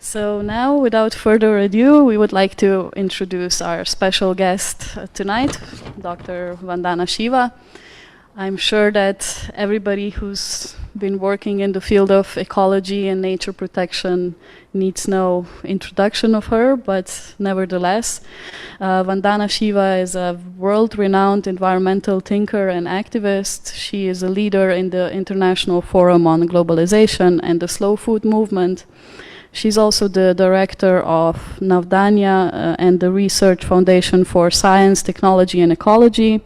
So now, without further ado, we would like to introduce our special guest tonight, Dr. Vandana Shiva. I'm sure that everybody who's been working in the field of ecology and nature protection needs no introduction of her, but nevertheless, Vandana Shiva is a world-renowned environmental thinker and activist. She is a leader in the International Forum on Globalization and the Slow Food Movement. She's also the director of Navdanya and the Research Foundation for Science, Technology and Ecology.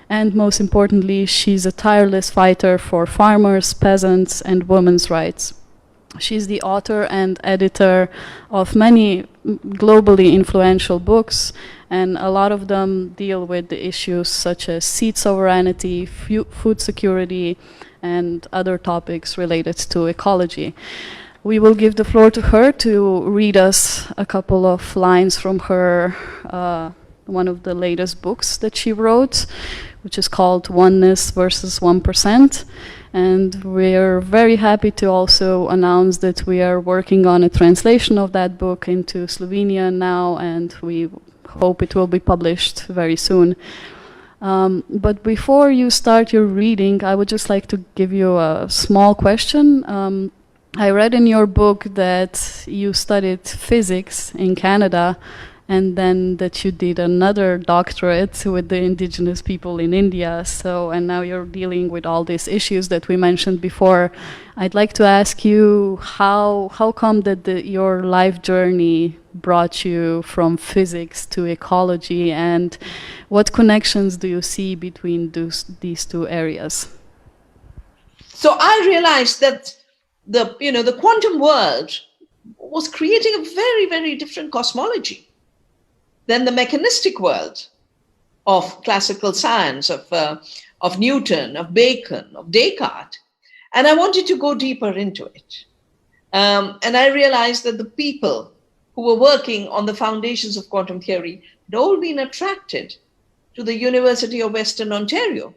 And most importantly, she's a tireless fighter for farmers, peasants and women's rights. She's the author and editor of many globally influential books, and a lot of them deal with the issues such as seed sovereignty, food security, and other topics related to ecology. We will give the floor to her to read us a couple of lines from her, one of the latest books that she wrote, which is called Oneness versus 1%. And we're very happy to also announce that we are working on a translation of that book into Slovenian now, and we hope it will be published very soon. But before you start your reading, I would just like to give you a small question. I read in your book that you studied physics in Canada and then that you did another doctorate with the indigenous people in India. So, and now you're dealing with all these issues that we mentioned before. I'd like to ask you how come that your life journey brought you from physics to ecology, and what connections do you see between these two areas? So I realized that the quantum world was creating a very, very different cosmology than the mechanistic world of classical science, of Newton, of Bacon, of Descartes. And I wanted to go deeper into it. And I realized that the people who were working on the foundations of quantum theory had all been attracted to the University of Western Ontario.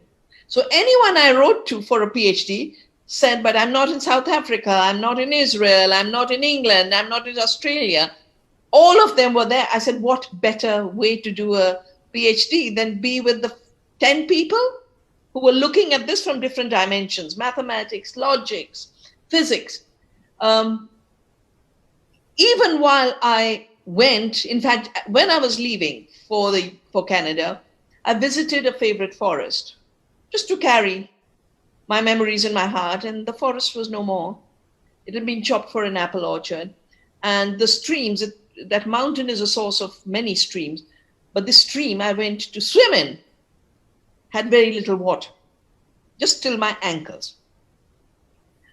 So anyone I wrote to for a PhD said, but I'm not in South Africa, I'm not in Israel, I'm not in England, I'm not in Australia. All of them were there. I said, what better way to do a PhD than be with the 10 people who were looking at this from different dimensions, mathematics, logics, physics. Even while I went, in fact, when I was leaving for Canada, I visited a favorite forest just to carry my memories in my heart, and the forest was no more. It had been chopped for an apple orchard. And the streams, that mountain is a source of many streams, but this stream I went to swim in had very little water, just till my ankles.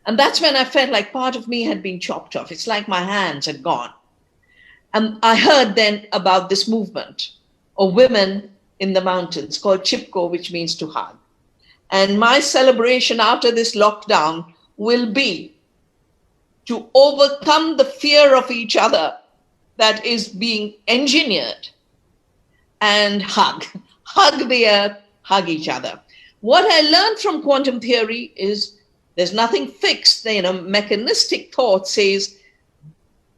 And that's when I felt like part of me had been chopped off. It's like my hands had gone. And I heard then about this movement of women in the mountains called Chipko, which means to hug. And my celebration after this lockdown will be to overcome the fear of each other that is being engineered and hug the earth, hug each other. What I learned from quantum theory is there's nothing fixed. Mechanistic thought says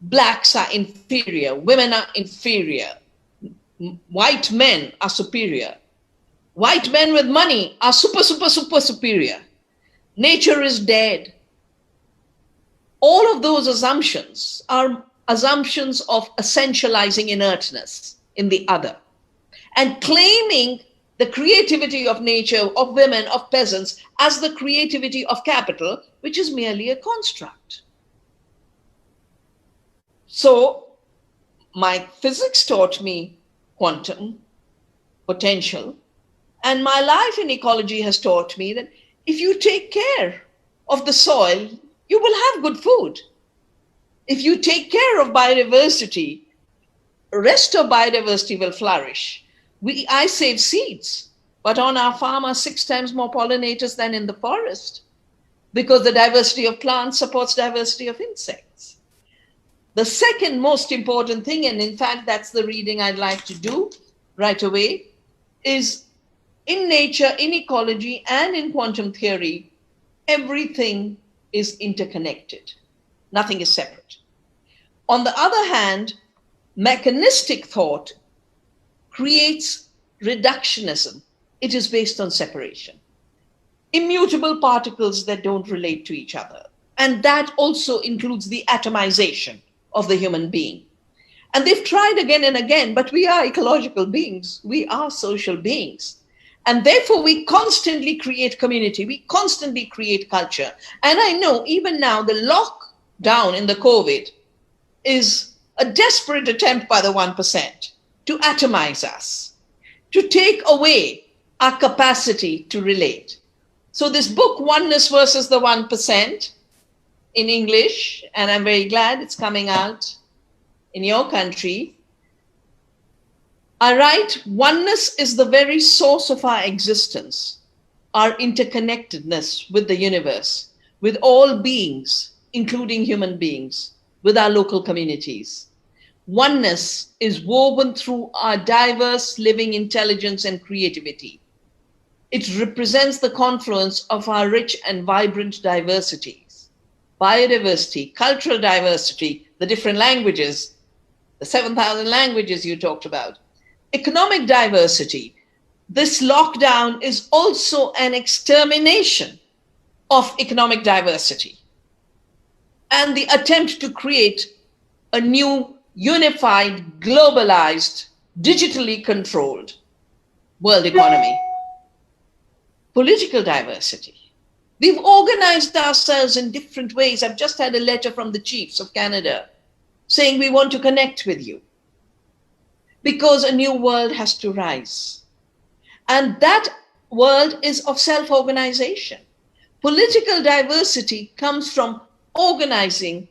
blacks are inferior, women are inferior, white men are superior. White men with money are super superior. Nature is dead. All of those assumptions are assumptions of essentializing inertness in the other and claiming the creativity of nature, of women, of peasants as the creativity of capital, which is merely a construct. So my physics taught me quantum potential. And my life in ecology has taught me that if you take care of the soil, you will have good food. If you take care of biodiversity, the rest of biodiversity will flourish. I save seeds, but on our farm are 6 times more pollinators than in the forest because the diversity of plants supports diversity of insects. The second most important thing, and in fact, that's the reading I'd like to do right away, is in nature, in ecology, and in quantum theory, everything is interconnected. Nothing is separate. On the other hand, mechanistic thought creates reductionism. It is based on separation. Immutable particles that don't relate to each other. And that also includes the atomization of the human being. And they've tried again and again, but we are ecological beings. We are social beings. And therefore, we constantly create community. We constantly create culture. And I know even now, the lockdown in the COVID is a desperate attempt by the 1% to atomize us, to take away our capacity to relate. So this book, Oneness versus the 1%, in English, and I'm very glad it's coming out in your country. I write, oneness is the very source of our existence, our interconnectedness with the universe, with all beings, including human beings, with our local communities. Oneness is woven through our diverse living intelligence and creativity. It represents the confluence of our rich and vibrant diversities, biodiversity, cultural diversity, the different languages, the 7,000 languages you talked about, economic diversity. This lockdown is also an extermination of economic diversity and the attempt to create a new, unified, globalized, digitally controlled world economy. Political diversity. We've organized ourselves in different ways. I've just had a letter from the chiefs of Canada saying we want to connect with you because a new world has to rise. And that world is of self-organization. Political diversity comes from organizing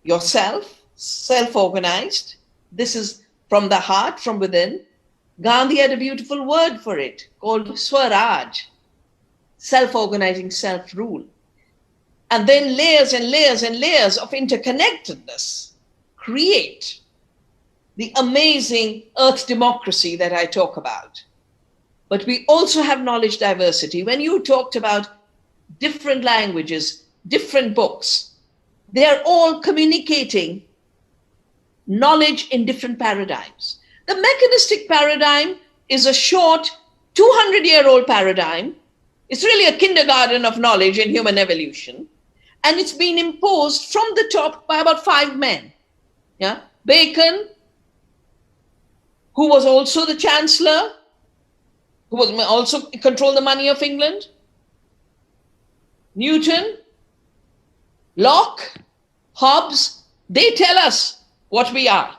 yourself, self-organized. This is from the heart, from within. Gandhi had a beautiful word for it called Swaraj, self-organizing, self-rule. And then layers and layers and layers of interconnectedness create the amazing earth democracy that I talk about. But we also have knowledge diversity. When you talked about different languages, different books, they're all communicating knowledge in different paradigms. The mechanistic paradigm is a short 200-year-old paradigm. It's really a kindergarten of knowledge in human evolution. And it's been imposed from the top by about 5 men. Yeah? Bacon, who was also the chancellor, who was also controlled the money of England, Newton, Locke, Hobbes, they tell us what we are.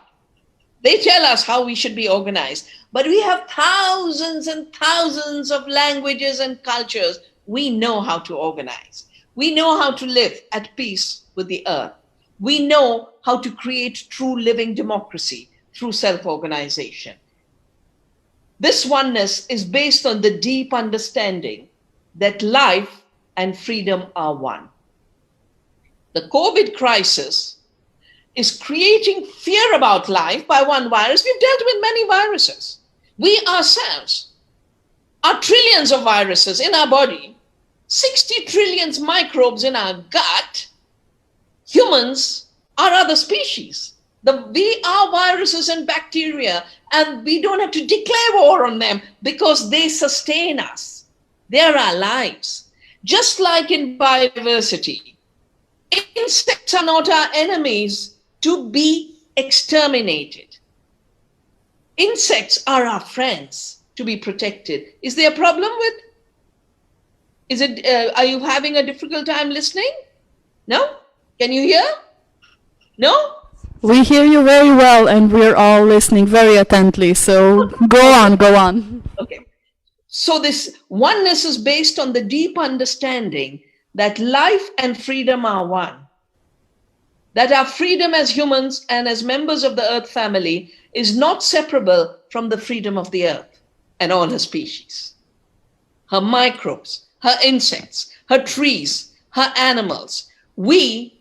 They tell us how we should be organized. But we have thousands and thousands of languages and cultures. We know how to organize. We know how to live at peace with the earth. We know how to create true living democracy through self-organization. This oneness is based on the deep understanding that life and freedom are one. The COVID crisis is creating fear about life by one virus. We've dealt with many viruses. We ourselves are trillions of viruses in our body, 60 trillion microbes in our gut. Humans are other species. We are viruses and bacteria, and we don't have to declare war on them because they sustain us. They are our lives. Just like in biodiversity, insects are not our enemies to be exterminated. Insects are our friends to be protected. Is there a problem with? Are you having a difficult time listening? No? Can you hear? No? We hear you very well, and we're all listening very attentively. So go on, go on. Okay. So this oneness is based on the deep understanding that life and freedom are one. That our freedom as humans and as members of the earth family is not separable from the freedom of the earth and all her species. Her microbes, her insects, her trees, her animals. We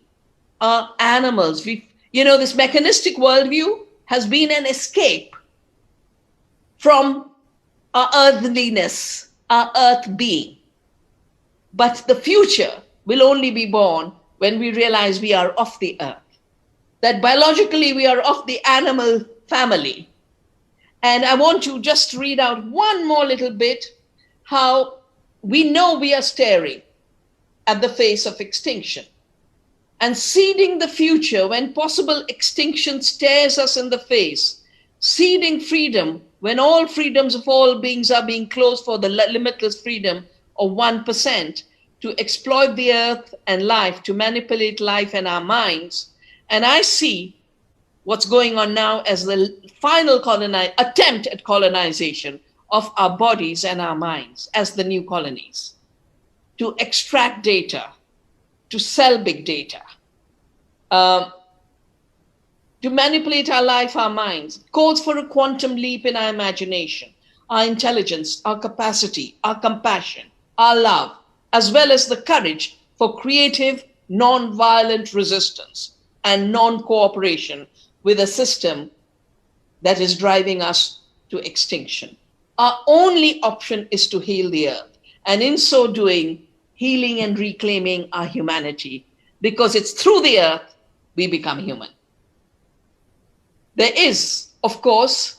are animals. This mechanistic worldview has been an escape from our earthliness, our earth being. But the future will only be born when we realize we are of the earth. that biologically we are of the animal family. And I want to just read out one more little bit how we know we are staring at the face of extinction and seeding the future when possible extinction stares us in the face, seeding freedom when all freedoms of all beings are being closed for the limitless freedom of 1% to exploit the earth and life, to manipulate life and our minds. And I see what's going on now as the final attempt at colonization of our bodies and our minds as the new colonies, to extract data, to sell big data, to manipulate our life, our minds, calls for a quantum leap in our imagination, our intelligence, our capacity, our compassion, our love, as well as the courage for creative, non-violent resistance and non-cooperation with a system that is driving us to extinction. Our only option is to heal the earth, and in so doing, healing and reclaiming our humanity, because it's through the earth we become human. There is, of course,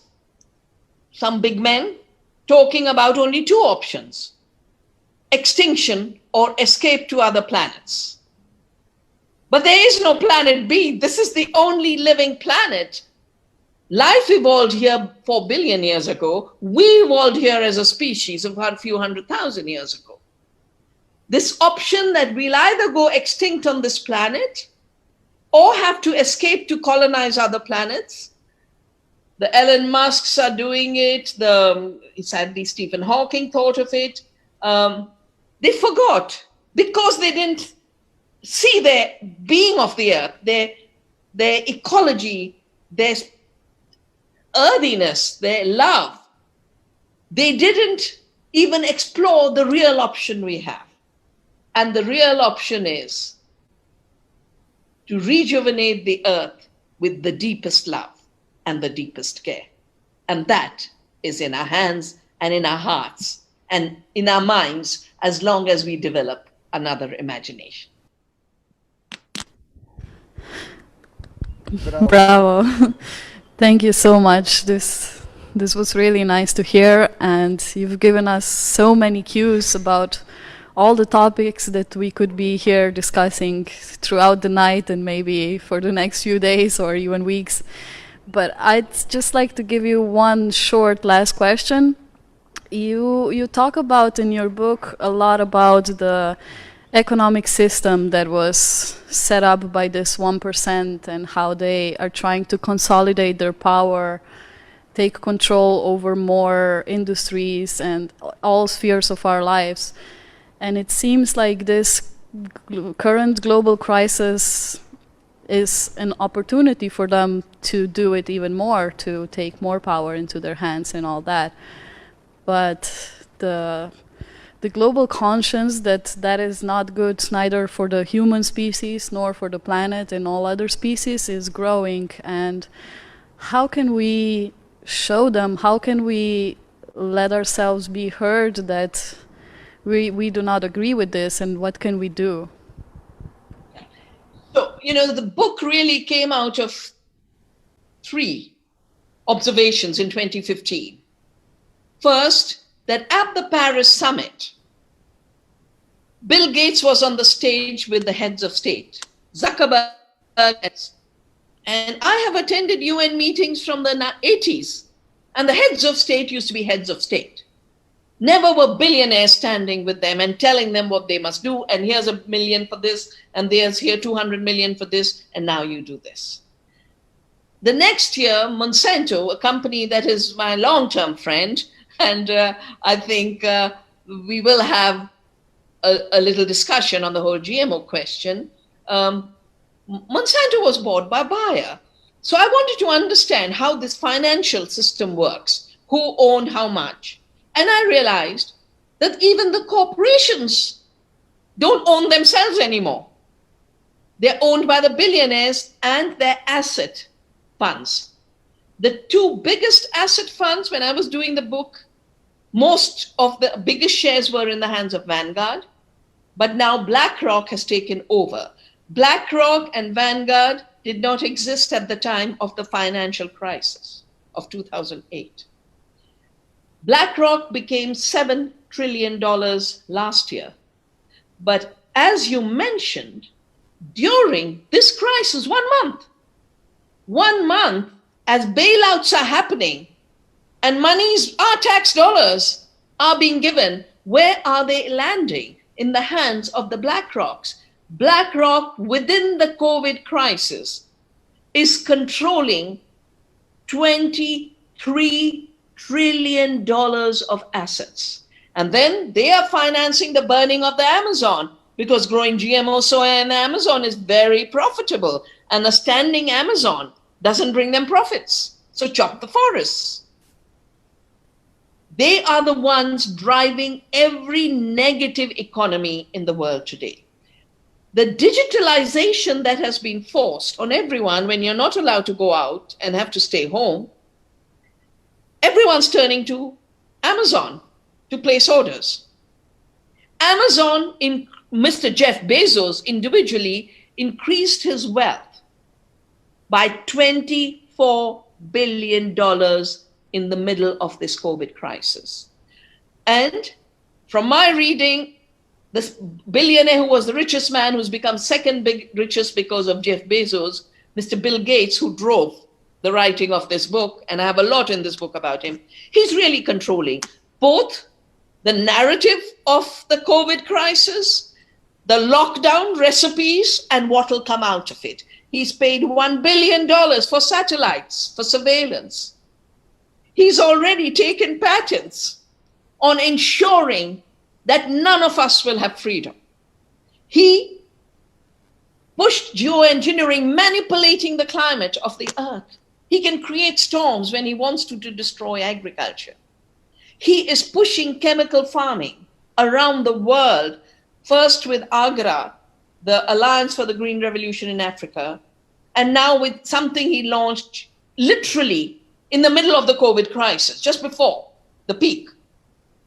some big men talking about only two options: extinction or escape to other planets. But there is no planet B. This is the only living planet. Life evolved here 4 billion years ago. We evolved here as a species about a few 100,000 years ago. This option that we'll either go extinct on this planet or have to escape to colonize other planets. The Elon Musks are doing it. Sadly, Stephen Hawking thought of it. They forgot because they didn't see their being of the earth, their ecology, their earthiness, their love. They didn't even explore the real option we have. And the real option is to rejuvenate the earth with the deepest love and the deepest care. And that is in our hands and in our hearts and in our minds, as long as we develop another imagination. Bravo. Thank you so much. This was really nice to hear, and you've given us so many cues about all the topics that we could be here discussing throughout the night and maybe for the next few days or even weeks. But I'd just like to give you one short last question. You talk about in your book a lot about the economic system that was set up by this 1% and how they are trying to consolidate their power, take control over more industries and all spheres of our lives. And it seems like this current global crisis is an opportunity for them to do it even more, to take more power into their hands and all that. But the global conscience that is not good neither for the human species nor for the planet and all other species is growing. And how can we show them, how can we let ourselves be heard that we do not agree with this, and what can we do? So, the book really came out of 3 observations in 2015. First, that at the Paris summit, Bill Gates was on the stage with the heads of state, Zuckerberg, and I have attended UN meetings from the 80s, and the heads of state used to be heads of state. Never were billionaires standing with them and telling them what they must do, and here's $1 million for this, and there's here 200 million for this, and now you do this. The next year, Monsanto, a company that is my long-term friend, and I think we will have a little discussion on the whole GMO question. Monsanto was bought by Bayer. So I wanted to understand how this financial system works, who owned how much. And I realized that even the corporations don't own themselves anymore. They're owned by the billionaires and their asset funds. The 2 biggest asset funds, when I was doing the book, most of the biggest shares were in the hands of Vanguard, but now BlackRock has taken over. BlackRock and Vanguard did not exist at the time of the financial crisis of 2008. BlackRock became $7 trillion last year. But as you mentioned, during this crisis, 1 month, as bailouts are happening and monies, our tax dollars are being given, where are they landing? In the hands of the BlackRocks. BlackRock, within the COVID crisis, is controlling $23 trillion of assets. And then they are financing the burning of the Amazon, because growing GMO soya in the Amazon is very profitable. And a standing Amazon doesn't bring them profits. So chop the forests. They are the ones driving every negative economy in the world today. The digitalization that has been forced on everyone when you're not allowed to go out and have to stay home, everyone's turning to Amazon to place orders. Amazon, in Mr. Jeff Bezos individually, increased his wealth by $24 billion in the middle of this COVID crisis. And from my reading, this billionaire who was the richest man, who's become second richest because of Jeff Bezos, Mr. Bill Gates, who drove the writing of this book, and I have a lot in this book about him, he's really controlling both the narrative of the COVID crisis, the lockdown recipes, and what will come out of it. He's paid $1 billion for satellites, for surveillance. He's already taken patents on ensuring that none of us will have freedom. He pushed geoengineering, manipulating the climate of the earth. He can create storms when he wants to destroy agriculture. He is pushing chemical farming around the world, first with AGRA, the Alliance for the Green Revolution in Africa, and now with something he launched literally in the middle of the COVID crisis, just before the peak.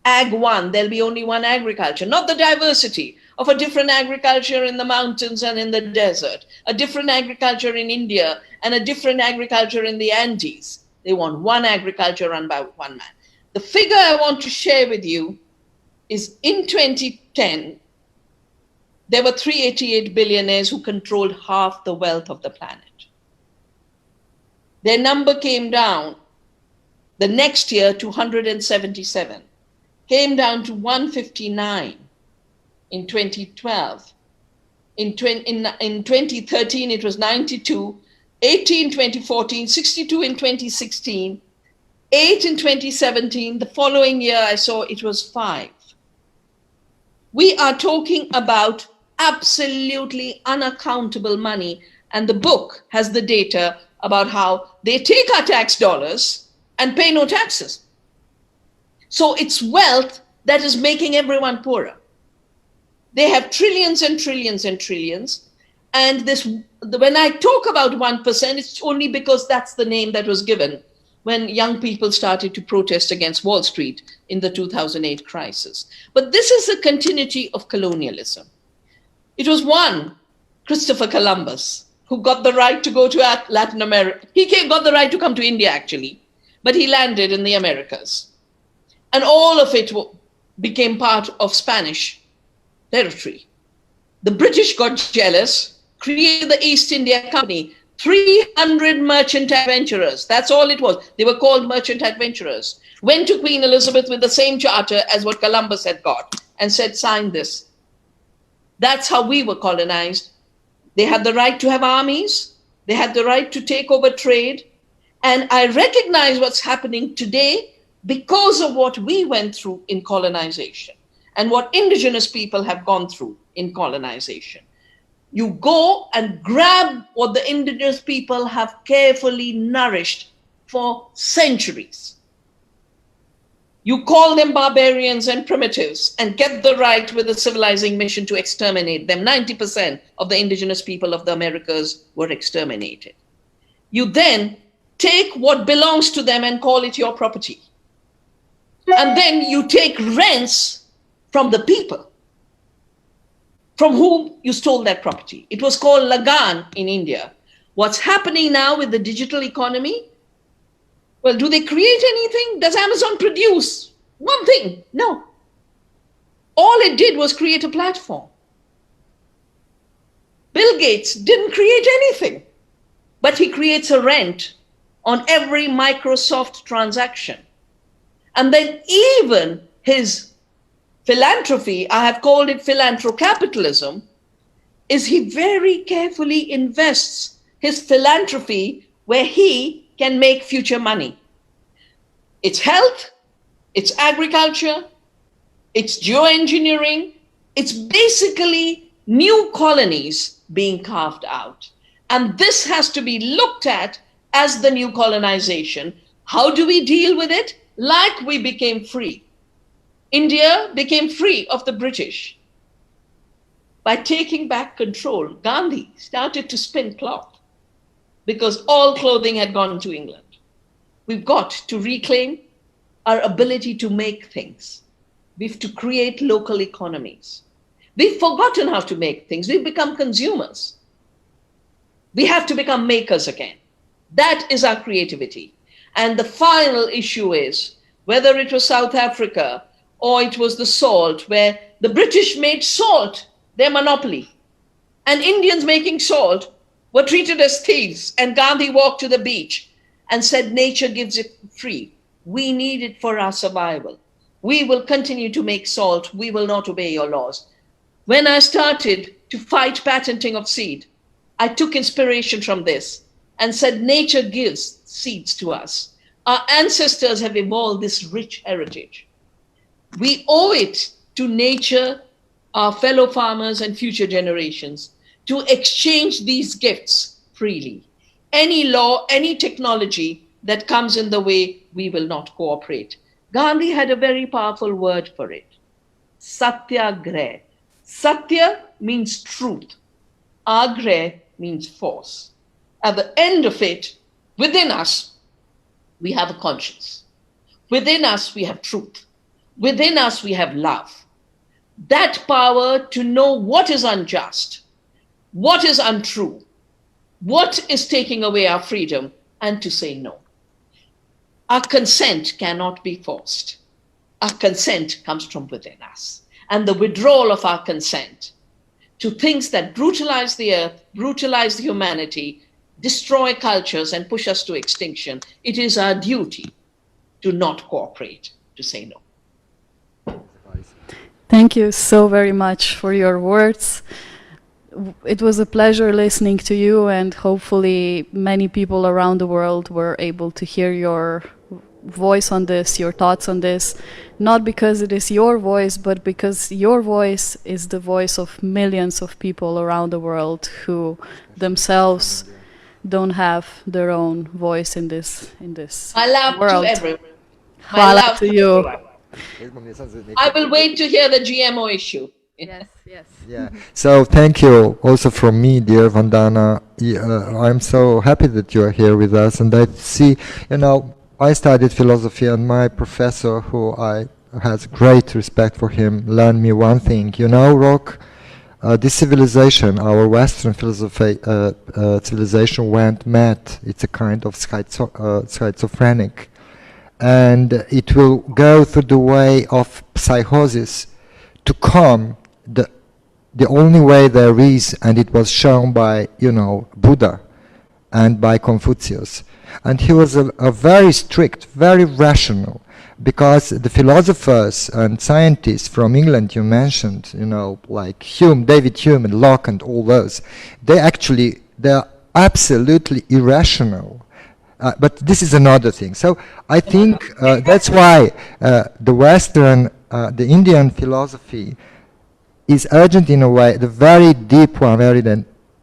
Ag 1, there'll be only one agriculture, not the diversity of a different agriculture in the mountains and in the desert, a different agriculture in India and a different agriculture in the Andes. They want one agriculture run by one man. The figure I want to share with you is in 2010, there were 388 billionaires who controlled half the wealth of the planet. Their number came down the next year to 177, came down to 159 in 2012. In 2013, it was 92, 80 in 2014, 62 in 2016, 8 in 2017. The following year, I saw it was 5. We are talking about absolutely unaccountable money. And the book has the data about how they take our tax dollars and pay no taxes. So it's wealth that is making everyone poorer. They have trillions and trillions and trillions. And this, when I talk about 1%, it's only because that's the name that was given when young people started to protest against Wall Street in the 2008 crisis. But this is the continuity of colonialism. It was one, Christopher Columbus, who got the right to go to Latin America. He got the right to come to India, actually, but he landed in the Americas. And all of it became part of Spanish territory. The British got jealous, created the East India Company, 300 merchant adventurers. That's all it was. They were called merchant adventurers. Went to Queen Elizabeth with the same charter as what Columbus had got and said, sign this. That's how we were colonized. They had the right to have armies. They had the right to take over trade. And I recognize what's happening today because of what we went through in colonization and what indigenous people have gone through in colonization. You go and grab what the indigenous people have carefully nourished for centuries. You call them barbarians and primitives and get the right with a civilizing mission to exterminate them. 90% of the indigenous people of the Americas were exterminated. You then take what belongs to them and call it your property. And then you take rents from the people from whom you stole that property. It was called Lagan in India. What's happening now with the digital economy? Well, do they create anything? Does Amazon produce one thing? No. All it did was create a platform. Bill Gates didn't create anything, but he creates a rent on every Microsoft transaction. And then even his philanthropy, I have called it philanthrocapitalism, is he very carefully invests his philanthropy where he can make future money. It's health, it's agriculture, it's geoengineering, it's basically new colonies being carved out. And this has to be looked at as the new colonization. How do we deal with it? Like we became free. India became free of the British. By taking back control, Gandhi started to spin cloth because all clothing had gone to England. We've got to reclaim our ability to make things. We have to create local economies. We've forgotten how to make things. We've become consumers. We have to become makers again. That is our creativity. And the final issue is, whether it was South Africa or it was the salt, where the British made salt their monopoly, and Indians making salt were treated as thieves, and Gandhi walked to the beach and said, nature gives it free. We need it for our survival. We will continue to make salt. We will not obey your laws. When I started to fight patenting of seed, I took inspiration from this and said, nature gives seeds to us. Our ancestors have evolved this rich heritage. We owe it to nature, our fellow farmers and future generations to exchange these gifts freely. Any law, any technology that comes in the way, we will not cooperate. Gandhi had a very powerful word for it, satyagrah. Satya means truth. Agrah means force. At the end of it, within us, we have a conscience. Within us, we have truth. Within us, we have love. That power to know what is unjust, what is untrue, what is taking away our freedom, and to say no. Our consent cannot be forced. Our consent comes from within us. And the withdrawal of our consent to things that brutalize the earth, brutalize humanity, destroy cultures, and push us to extinction, it is our duty to not cooperate, to say no. Thank you so very much for your words. It was a pleasure listening to you, and hopefully many people around the world were able to hear your voice on this, your thoughts on this, not because it is your voice, but because your voice is the voice of millions of people around the world who themselves don't have their own voice in this world. To everyone. Hvala to you. I will wait to hear the GMO issue. Yes, yes. Yeah. So thank you also from me, dear Vandana. I'm so happy that you are here with us, and I see, I studied philosophy, and my professor, who I has great respect for him, learned me one thing. Rock, this civilization, our Western philosophy, civilization went mad. It's a kind of schizophrenic. And it will go through the way of psychosis to calm the only way there is, and it was shown by, Buddha and by Confucius. And he was a very strict, very rational, because the philosophers and scientists from England you mentioned, like Hume, David Hume and Locke and all those, they're absolutely irrational. But this is another thing. So I think that's why the Western, the Indian philosophy is urgent in a way, the very deep one,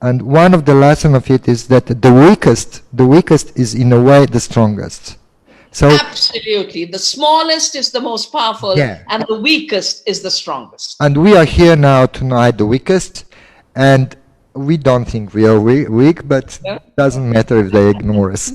and one of the lessons of it is that the weakest is in a way the strongest. So absolutely, the smallest is the most powerful, and the weakest is the strongest. And we are here now tonight, the weakest, and we don't think we are weak, but it doesn't matter if they ignore us.